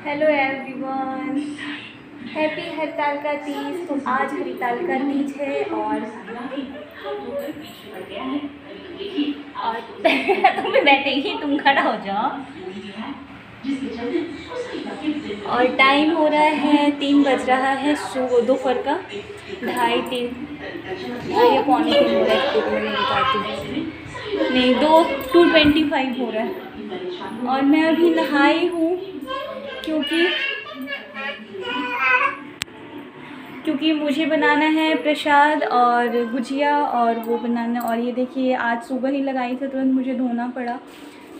Hello everyone, happy Hartalika Teej. तो आज हरतालिका तीज है और तुम बैठेगी, तुम खड़ा हो जाओ। और टाइम हो रहा है 3 बज रहा है दोपहर का 2:30 या पौने 3 हो रहा है। एक मिनट बताती हूँ, नहीं 2:25 हो रहा है। और मैं अभी नहाई हूँ क्योंकि मुझे बनाना है प्रसाद और गुजिया और वो बनाना। और ये देखिए आज सुबह ही लगाई थी, तुरंत मुझे धोना पड़ा,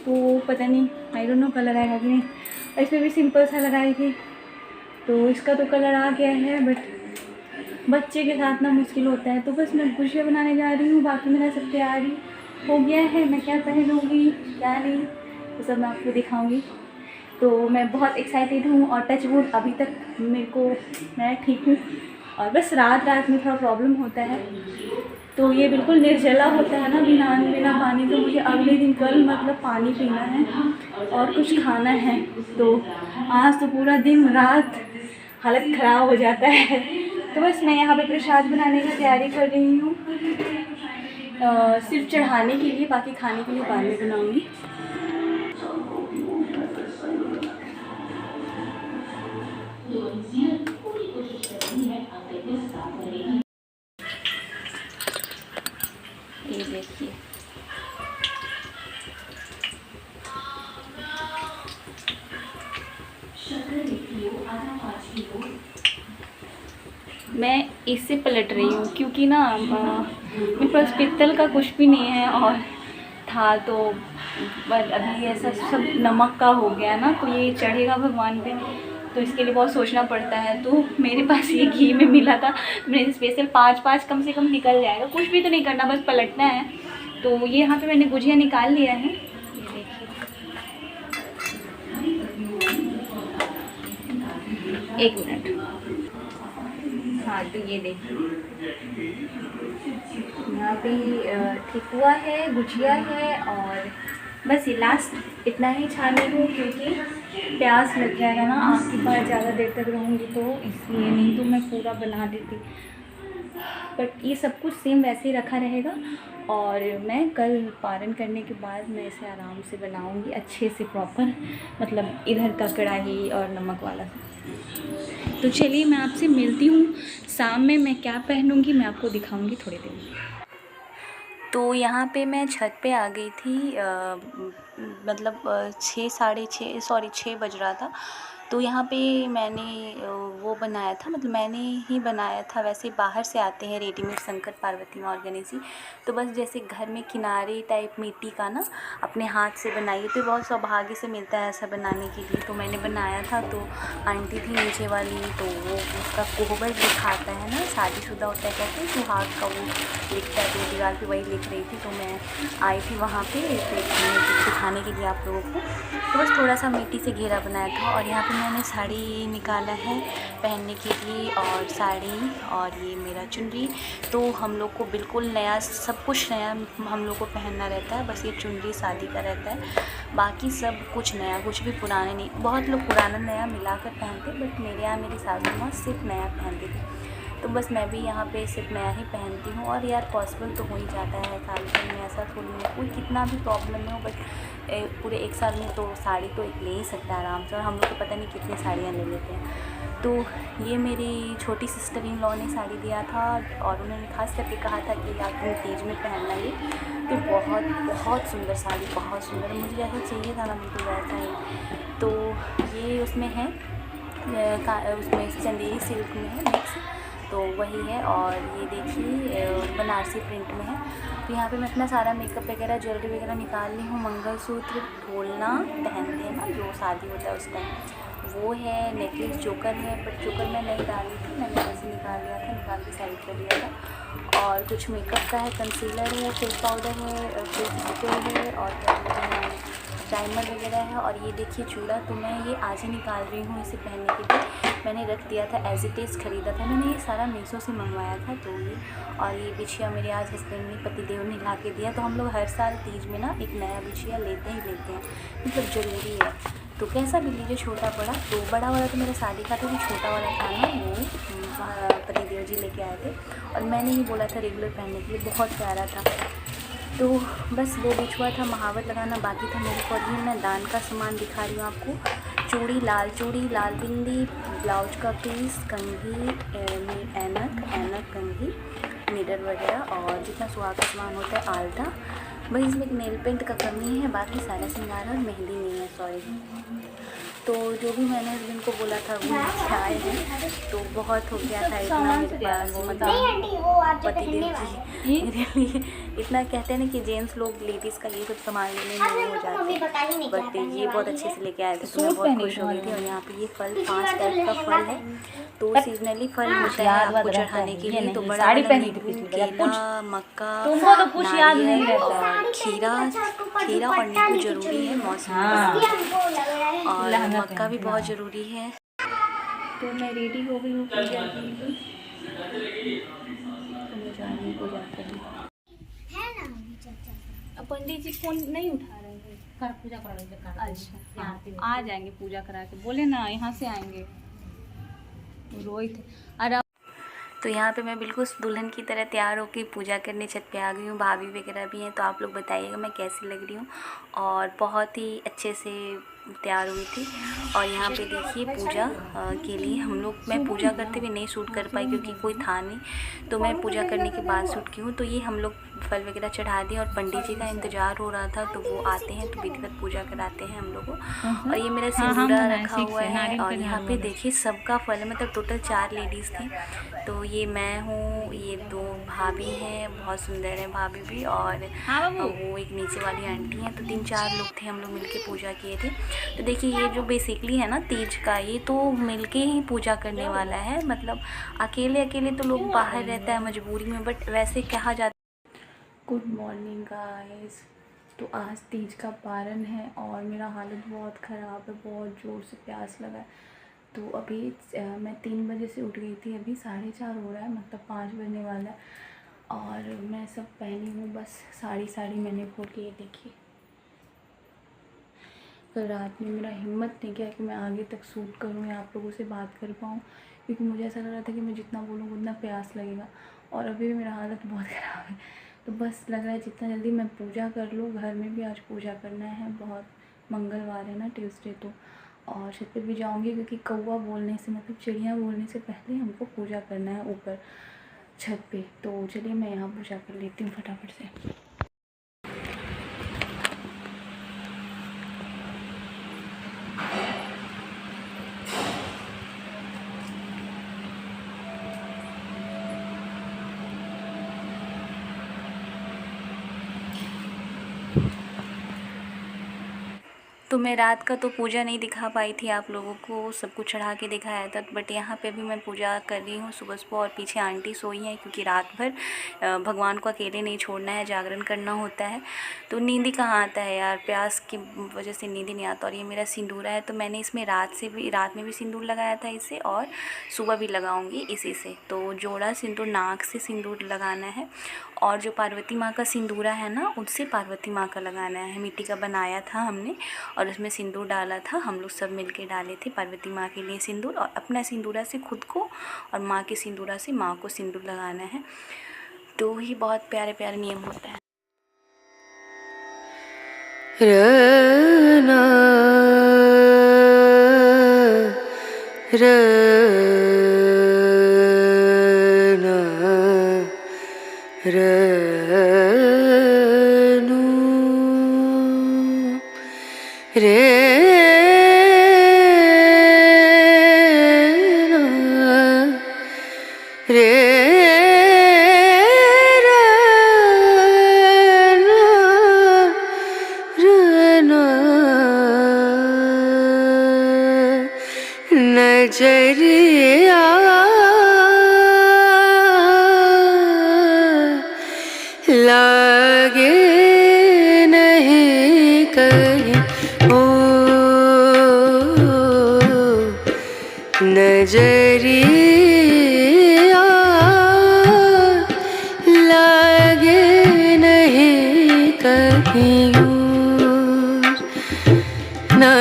तो पता नहीं, आई डोंट नो कलर आएगा कि नहीं। इसमें भी सिंपल सा लगाई थी तो इसका तो कलर आ गया है, बट बच्चे के साथ ना मुश्किल होता है। तो बस मैं गुजिया बनाने जा रही हूँ, बाकी मेरा सब तैयारी हो गया है। मैं क्या पहनूँगी क्या नहीं तो सब मैं आपको दिखाऊँगी। तो मैं बहुत एक्साइटेड हूँ और टच वुड अभी तक मैं ठीक हूँ। और बस रात में थोड़ा प्रॉब्लम होता है, तो ये बिल्कुल निर्जला होता है ना, बिना पानी। तो मुझे अगले दिन कल मतलब पानी पीना है और कुछ खाना है। तो आज तो पूरा दिन रात हालत ख़राब हो जाता है। तो बस मैं यहाँ पे प्रसाद बनाने की तैयारी कर रही हूँ, सिर्फ चढ़ाने के लिए, बाकी खाने के लिए बाद में बनाऊँगी। ये देखिए, मैं इससे पलट रही हूँ क्योंकि ना मेरे पास पित्तल का कुछ भी नहीं है और था तो, पर अभी ऐसा सब नमक का हो गया ना, तो ये चढ़ेगा भगवान पे, तो इसके लिए बहुत सोचना पड़ता है। तो मेरे पास ये घी में मिला था, मैंने स्पेशल 5 कम से कम निकल जाएगा, कुछ भी तो नहीं करना, बस पलटना है। तो ये यहाँ पे मैंने गुजिया निकाल लिया है, ये देखिए। एक मिनट, हाँ तो ये देखिए यहाँ पे ठेकुआ है, गुजिया है और बस ये लास्ट इतना ही छानी हूँ क्योंकि प्यास लग जाएगा ना आँख के पास ज़्यादा देर तक रहूँगी, तो इसलिए, नहीं तो मैं पूरा बना देती। बट ये सब कुछ सेम वैसे ही रखा रहेगा और मैं कल पारण करने के बाद मैं इसे आराम से बनाऊँगी अच्छे से प्रॉपर, मतलब इधर का कढ़ाई और नमक वाला। तो चलिए मैं आपसे मिलती हूँ शाम में, मैं क्या पहनूँगी मैं आपको दिखाऊँगी थोड़ी देर में। तो यहाँ पे मैं छत पे आ गई थी, मतलब 6 बज रहा था। तो यहाँ पे मैंने वो बनाया था, मतलब मैंने ही बनाया था। वैसे बाहर से आते हैं रेडीमेड शंकर पार्वती माँ और गणेश जी, तो बस जैसे घर में किनारे टाइप मिट्टी का ना अपने हाथ से बनाइए तो बहुत सौभाग्य से मिलता है ऐसा बनाने के लिए। तो मैंने बनाया था, तो आंटी थी नीचे वाली, तो वो उसका कोहबर लिखाता है ना, शादीशुदा होता है कहते हैं, सुहाग का वो लिखता है, तो दीवार पे वही लिख रही थी। तो मैं आई थी वहाँ पे दिखाने के लिए आप लोगों को। तो बस थोड़ा सा मिट्टी से घेरा बनाया था और यहाँ पे मैंने साड़ी निकाला है पहनने के लिए, और साड़ी और ये मेरा चुनरी। तो हम लोग को बिल्कुल नया, सब कुछ नया हम लोग को पहनना रहता है, बस ये चुनरी शादी का रहता है, बाकी सब कुछ नया, कुछ भी पुराने नहीं। बहुत लोग पुराना नया मिलाकर पहनते, बट मेरे यहाँ मेरी सासू माँ सिर्फ नया पहनती थी, तो बस मैं भी यहाँ पे सिर्फ नया ही पहनती हूँ। और यार पॉसिबल तो हो ही जाता है साल भर में, ऐसा थोड़ी है, कोई कितना भी प्रॉब्लम हो, बट पूरे एक साल में तो साड़ी तो एक ले ही सकता है आराम से, और हम लोग तो पता नहीं कितनी साड़ियाँ ले लेते हैं। तो ये मेरी छोटी सिस्टर इन लॉ ने साड़ी दिया था और उन्होंने खास करके कहा था कि आप तुम तीज में पहनना ये, तो बहुत बहुत सुंदर साड़ी, बहुत सुंदर, मुझे जैसा चाहिए था ना बिल्कुल वैसा ही। तो ये उसमें है, उसमें चंदेरी सिल्क में है मिक्स, तो वही है। और ये देखिए बनारसी प्रिंट में है। तो यहाँ पे मैं अपना सारा मेकअप वगैरह, ज्वेलरी वगैरह निकाल ली हूँ। मंगलसूत्र ढोलना पहनते हैं ना जो शादी होता है उस टाइम, वो है। नेकलेस चोकर है, बट चोकर मैं नहीं डाली थी, मैंने वैसे निकाल लिया था, निकाल के साइड कर दिया था। और कुछ मेकअप का है, कंसीलर है, फेस पाउडर है, फेस स्प्रे है, और क्या बोलते हैं प्राइमर वगैरह है। और ये देखिए चूड़ा, तो मैं ये आज ही निकाल रही हूँ इसे पहनने के लिए। मैंने रख दिया था एज इट इज़, ख़रीदा था मैंने, ये सारा मीशो से मंगवाया था। तो ये, और ये बिछिया मेरे आज हस्बैंड ने, पतिदेव ने ला के दिया। तो हम लोग हर साल तीज में ना एक नया बिछिया लेते ही लेते हैं, मतलब ज़रूरी है। तो कैसा भी लीजिए, छोटा बड़ा। तो बड़ा वाला तो मेरा शादी का था, जो छोटा वाला था ना वो पतिदेव जी लेके आए थे और मैंने ही बोला था रेगुलर पहनने के लिए, बहुत प्यारा था। तो बस वो बिछुआ था महावत लगाना बाकी था मेरे को। अभी मैं दान का सामान दिखा रही हूँ आपको। चूड़ी, लाल बिंदी, ब्लाउज का पीस, कंघी, ऐनक कंघी, मिरर वगैरह और जितना सुहाग का सामान होता है आलता। बस इसमें एक नेल पेंट का कमी है, बाकी सारा श्रृंगार और मेहंदी नहीं है, सॉरी। तो जो भी मैंने उस दिन को बोला था वो लेके आए हैं। तो बहुत हो गया था इतना मेरे पास, मतलब पतिदेव जी मेरे लिए इतना कहते हैं ना कि जेंट्स लोग लेडीज़ का ये सब सामान लेने में नहीं हो जाते, बट ये बहुत अच्छे से लेके आए थे तो मैं बहुत खुश हो गई थी। और यहाँ पे ये फल 5 टाइप का फल है, तो सीजनली फल होता है आपको चढ़ाने के लिए। तो बड़ा केला, मक्का, नारियल और खीरा और नींबू जरूरी है मौसम, और मक्का भी बहुत ज़रूरी है। तो मैं रेडी हो गई हूँ पूजा के लिए, तो मैं जा रही हूँ पूजा करने। अब पंडित जी फोन नहीं उठा रहे हैं, कर पूजा करा रहे। अच्छा हाँ, आ जाएंगे पूजा करा के, बोले ना यहाँ से आएंगे रोहित। अरे तो यहाँ पे मैं बिल्कुल दुल्हन की तरह तैयार होकर पूजा करने छत पे आ गई हूँ। भाभी वगैरह भी हैं, तो आप लोग बताइएगा मैं कैसी लग रही हूँ। और बहुत ही अच्छे से तैयार हुई थी। और यहाँ पे देखिए पूजा के लिए मैं पूजा करते हुए नहीं शूट कर पाई क्योंकि कोई था नहीं, तो मैं पूजा करने के बाद शूट की हूँ। तो ये हम लोग फल वगैरह चढ़ा दिए और पंडित जी का इंतज़ार हो रहा था, तो वो आते हैं तो विधिवत पूजा कराते हैं हम लोग को। और ये मेरा सिंदूरा रखा हुआ है। और यहाँ पे देखिए सबका फल है, मतलब टोटल 4 लेडीज़ थी। तो ये मैं हूँ, ये 2 भाभी हैं, बहुत सुंदर है भाभी भी, और वो एक नीचे वाली आंटी हैं। तो 3-4 लोग थे, हम लोग मिलके पूजा किए थे। तो देखिए ये जो बेसिकली है ना तीज का, ये तो मिलके ही पूजा करने वाला है, मतलब अकेले तो लोग बाहर रहता है मजबूरी में, बट वैसे कहा जाता। Good morning guys. तो आज तीज का पारण है और मेरा हालत बहुत ख़राब है, बहुत ज़ोर से प्यास लगा है। तो अभी मैं 3 बजे से उठ गई थी, अभी 4:30 हो रहा है, मतलब 5 बजने वाला है। और मैं सब पहनी हूँ, बस साड़ी मैंने खोल के, ये देखिए। कल रात में मेरा हिम्मत नहीं किया कि मैं आगे तक शूट करूँ या आप लोगों से बात कर पाऊँ, क्योंकि मुझे ऐसा लग रहा था कि मैं जितना बोलूँ उतना प्यास लगेगा। और अभी भी मेरा हालत बहुत ख़राब है। तो बस लग रहा है जितना जल्दी मैं पूजा कर लूँ, घर में भी आज पूजा करना है, बहुत मंगलवार है ना, ट्यूसडे। तो और छत पे भी जाऊँगी क्योंकि कौवा बोलने से, मतलब चिड़िया बोलने से पहले हमको पूजा करना है ऊपर छत पे। तो चलिए मैं यहाँ पूजा कर लेती हूँ फटाफट से। तो मैं रात का तो पूजा नहीं दिखा पाई थी आप लोगों को, सब कुछ चढ़ा के दिखाया था, बट यहाँ पे भी मैं पूजा कर रही हूँ सुबह और पीछे आंटी सोई हैं क्योंकि रात भर भगवान को अकेले नहीं छोड़ना है, जागरण करना होता है। तो नींद ही कहाँ आता है यार, प्यास की वजह से नींद ही नहीं आता। और ये मेरा सिंदूरा है, तो मैंने इसमें रात में भी सिंदूर लगाया था इससे, और सुबह भी लगाऊंगी इसी से। तो जोड़ा सिंदूर, नाक से सिंदूर लगाना है। और जो पार्वती माँ का सिंदूरा है ना, उससे पार्वती माँ का लगाना है। मिट्टी का बनाया था हमने और उसमें सिंदूर डाला था, हम लोग सब मिलके डाले थे पार्वती माँ के लिए सिंदूर। और अपना सिंदूरा से खुद को और माँ के सिंदूरा से माँ को सिंदूर लगाना है। तो ही बहुत प्यारे प्यारे नियम होता है। रना नजरिया लागे नहीं कहीं, ओ नजरिया लागे नहीं कहीं, ना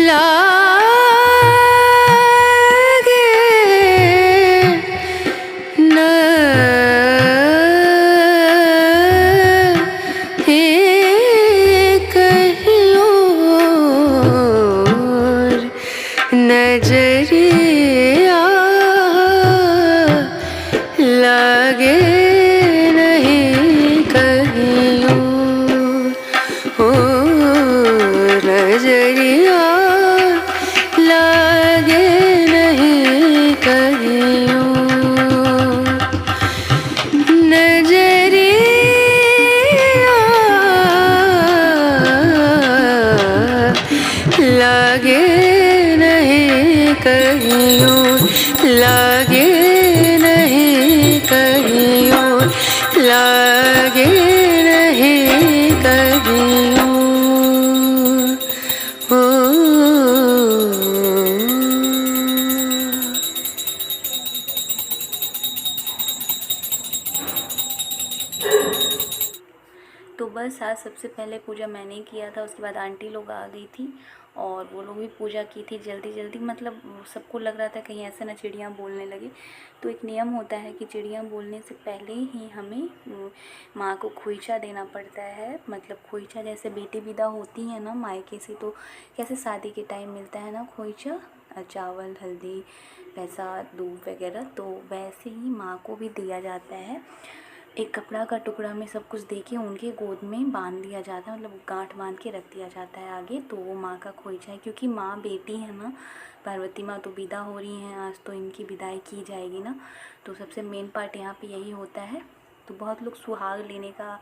लागे नहीं कहीं और नजरिया लागे नहीं कहीं और नजरिया लागे नहीं कहीं और नजरिया लागे नहीं कहीं और लागे नहीं कहीं और लागे नहीं कहीं तो बस आज सबसे पहले पूजा मैंने किया था, उसके बाद आंटी लोग आ गई थी और वो लोग भी पूजा की थी जल्दी जल्दी। मतलब सबको लग रहा था कहीं ऐसा ना चिड़ियाँ बोलने लगे। तो एक नियम होता है कि चिड़ियाँ बोलने से पहले ही हमें माँ को खोइचा देना पड़ता है। मतलब खोइचा जैसे बेटी विदा होती है ना मायके से, तो कैसे शादी के टाइम मिलता है ना खोइचा, चावल, हल्दी, पैसा, दूध वगैरह, तो वैसे ही माँ को भी दिया जाता है। एक कपड़ा का टुकड़ा में सब कुछ दे के उनके गोद में बांध दिया जाता है, मतलब गांठ बांध के रख दिया जाता है आगे। तो वो माँ का खोइचा है, क्योंकि माँ बेटी है ना, पार्वती माँ तो विदा हो रही हैं आज, तो इनकी विदाई की जाएगी ना, तो सबसे मेन पार्ट यहाँ पे यही होता है। तो बहुत लोग सुहाग लेने का।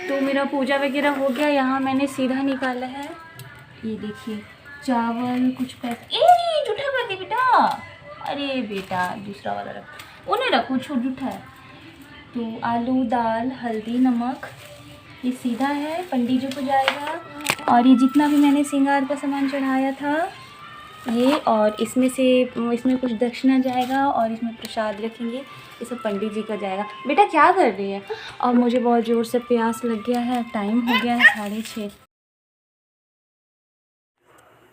तो मेरा पूजा वगैरह हो गया। यहाँ मैंने सीधा निकाला है, ये देखिए, चावल, कुछ पैसे। ए जूठा कर दे बेटा, अरे बेटा दूसरा वाला रख, उन्हें रखो, जूठा है। तो आलू, दाल, हल्दी, नमक, ये सीधा है, पंडित जी को जाएगा। और ये जितना भी मैंने श्रृंगार का सामान चढ़ाया था ये, और इसमें से इसमें कुछ दक्षिणा जाएगा और इसमें प्रसाद रखेंगे, ये सब पंडित जी का जाएगा। बेटा क्या कर रही है? और मुझे बहुत ज़ोर से प्यास लग गया है, टाइम हो गया है 6:30।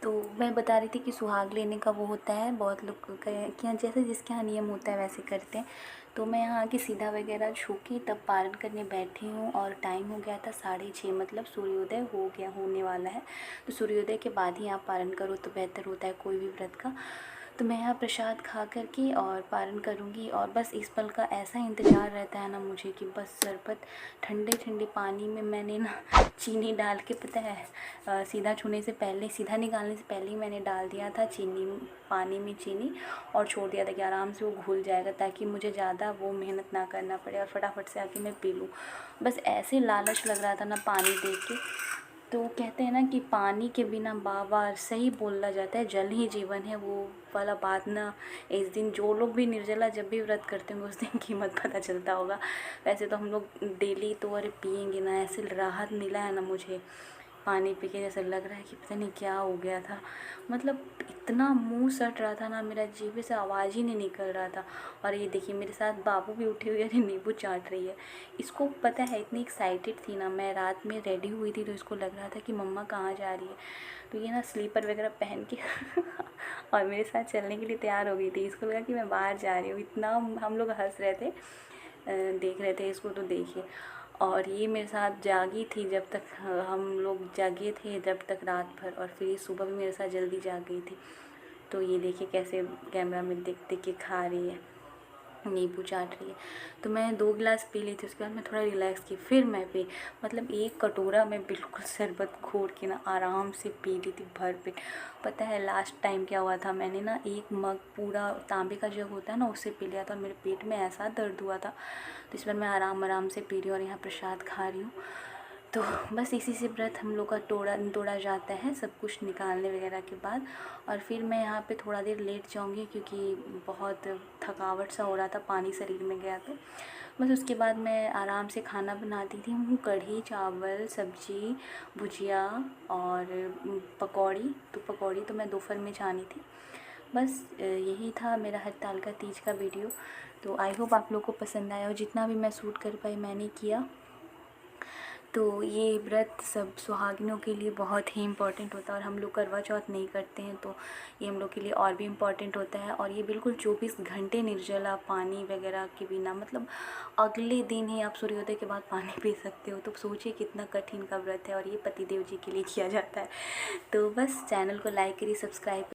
तो मैं बता रही थी कि सुहाग लेने का वो होता है, बहुत लोग के यहाँ जैसे जिसके यहाँ नियम होता है वैसे करते हैं। तो मैं यहाँ आके सीधा वगैरह छू के तब पारण करने बैठी हूँ और टाइम हो गया था 6:30, मतलब सूर्योदय हो गया, होने वाला है। तो सूर्योदय के बाद ही आप पारण करो तो बेहतर होता है कोई भी व्रत का। तो मैं यहाँ प्रसाद खा कर के और पारण करूँगी। और बस इस पल का ऐसा इंतज़ार रहता है ना मुझे कि बस शरबत ठंडे ठंडे पानी में मैंने ना चीनी डाल के, पता है सीधा छूने से पहले, सीधा निकालने से पहले ही मैंने डाल दिया था चीनी, पानी में चीनी, और छोड़ दिया था कि आराम से वो घुल जाएगा, ताकि मुझे ज़्यादा वो मेहनत ना करना पड़े और फटाफट से आके मैं पी लूँ। बस ऐसे लालच लग रहा था ना पानी देख के। तो कहते हैं ना कि पानी के बिना बाबा, सही बोला जाता है, जल ही जीवन है, वो वाला बात ना इस दिन जो लोग भी निर्जला जब भी व्रत करते होंगे उस दिन कीमत पता चलता होगा। वैसे तो हम लोग डेली तो अरे पियेंगे ना, ऐसे राहत मिला है ना मुझे पानी पी के, जैसा लग रहा है कि पता नहीं क्या हो गया था। मतलब इतना मुंह सट रहा था ना, मेरा जीभ से आवाज़ ही नहीं निकल रहा था। और ये देखिए मेरे साथ बाबू भी उठी हुई है, नींबू चाट रही है। इसको पता है, इतनी एक्साइटेड थी ना मैं, रात में रेडी हुई थी तो इसको लग रहा था कि मम्मा कहाँ जा रही है। तो ये ना स्लीपर वगैरह पहन के और मेरे साथ चलने के लिए तैयार हो गई थी। इसको लगा कि मैं बाहर जा रही हूँ। इतना हम लोग हंस रहे थे, देख रहे थे इसको। तो देखिए, और ये मेरे साथ जागी थी जब तक हम लोग जागे थे, जब तक रात भर, और फिर सुबह भी मेरे साथ जल्दी जाग गई थी। तो ये देखिए कैसे कैमरा में देख देख के खा रही है, नींबू चाट रही है। तो मैं 2 गिलास पी ली थी, उसके बाद मैं थोड़ा रिलैक्स की, फिर मैं पी, मतलब 1 कटोरा मैं बिल्कुल शरबत घोर के ना आराम से पी ली थी भर पेट। पता है लास्ट टाइम क्या हुआ था, मैंने ना 1 मग पूरा तांबे का जग होता है ना, उससे पी लिया था और मेरे पेट में ऐसा दर्द हुआ था। तो इस बार मैं आराम से पी रही हूँ और यहाँ प्रसाद खा रही हूँ। तो बस इसी से व्रत हम लोग का तोड़ा जाता है, सब कुछ निकालने वगैरह के बाद। और फिर मैं यहाँ पे थोड़ा देर लेट जाऊँगी क्योंकि बहुत थकावट सा हो रहा था, पानी शरीर में गया। तो बस उसके बाद मैं आराम से खाना बनाती थी, कढ़ी, चावल, सब्जी, भुजिया और पकौड़ी। तो पकौड़ी तो मैं दोपहर में छानी थी। बस यही था मेरा हरतालिका तीज का वीडियो। तो आई होप आप लोग को पसंद आया हो, जितना भी मैं शूट कर पाई मैंने किया। तो ये व्रत सब सुहागिनों के लिए बहुत ही इम्पॉर्टेंट होता है, और हम लोग करवा चौथ नहीं करते हैं तो ये हम लोग के लिए और भी इम्पॉर्टेंट होता है। और ये बिल्कुल 24 घंटे निर्जला, पानी वगैरह के बिना, मतलब अगले दिन ही आप सूर्योदय के बाद पानी पी सकते हो। तो सोचिए कितना कठिन का व्रत है, और ये पतिदेव जी के लिए किया जाता है। तो बस चैनल को लाइक करिए, सब्सक्राइब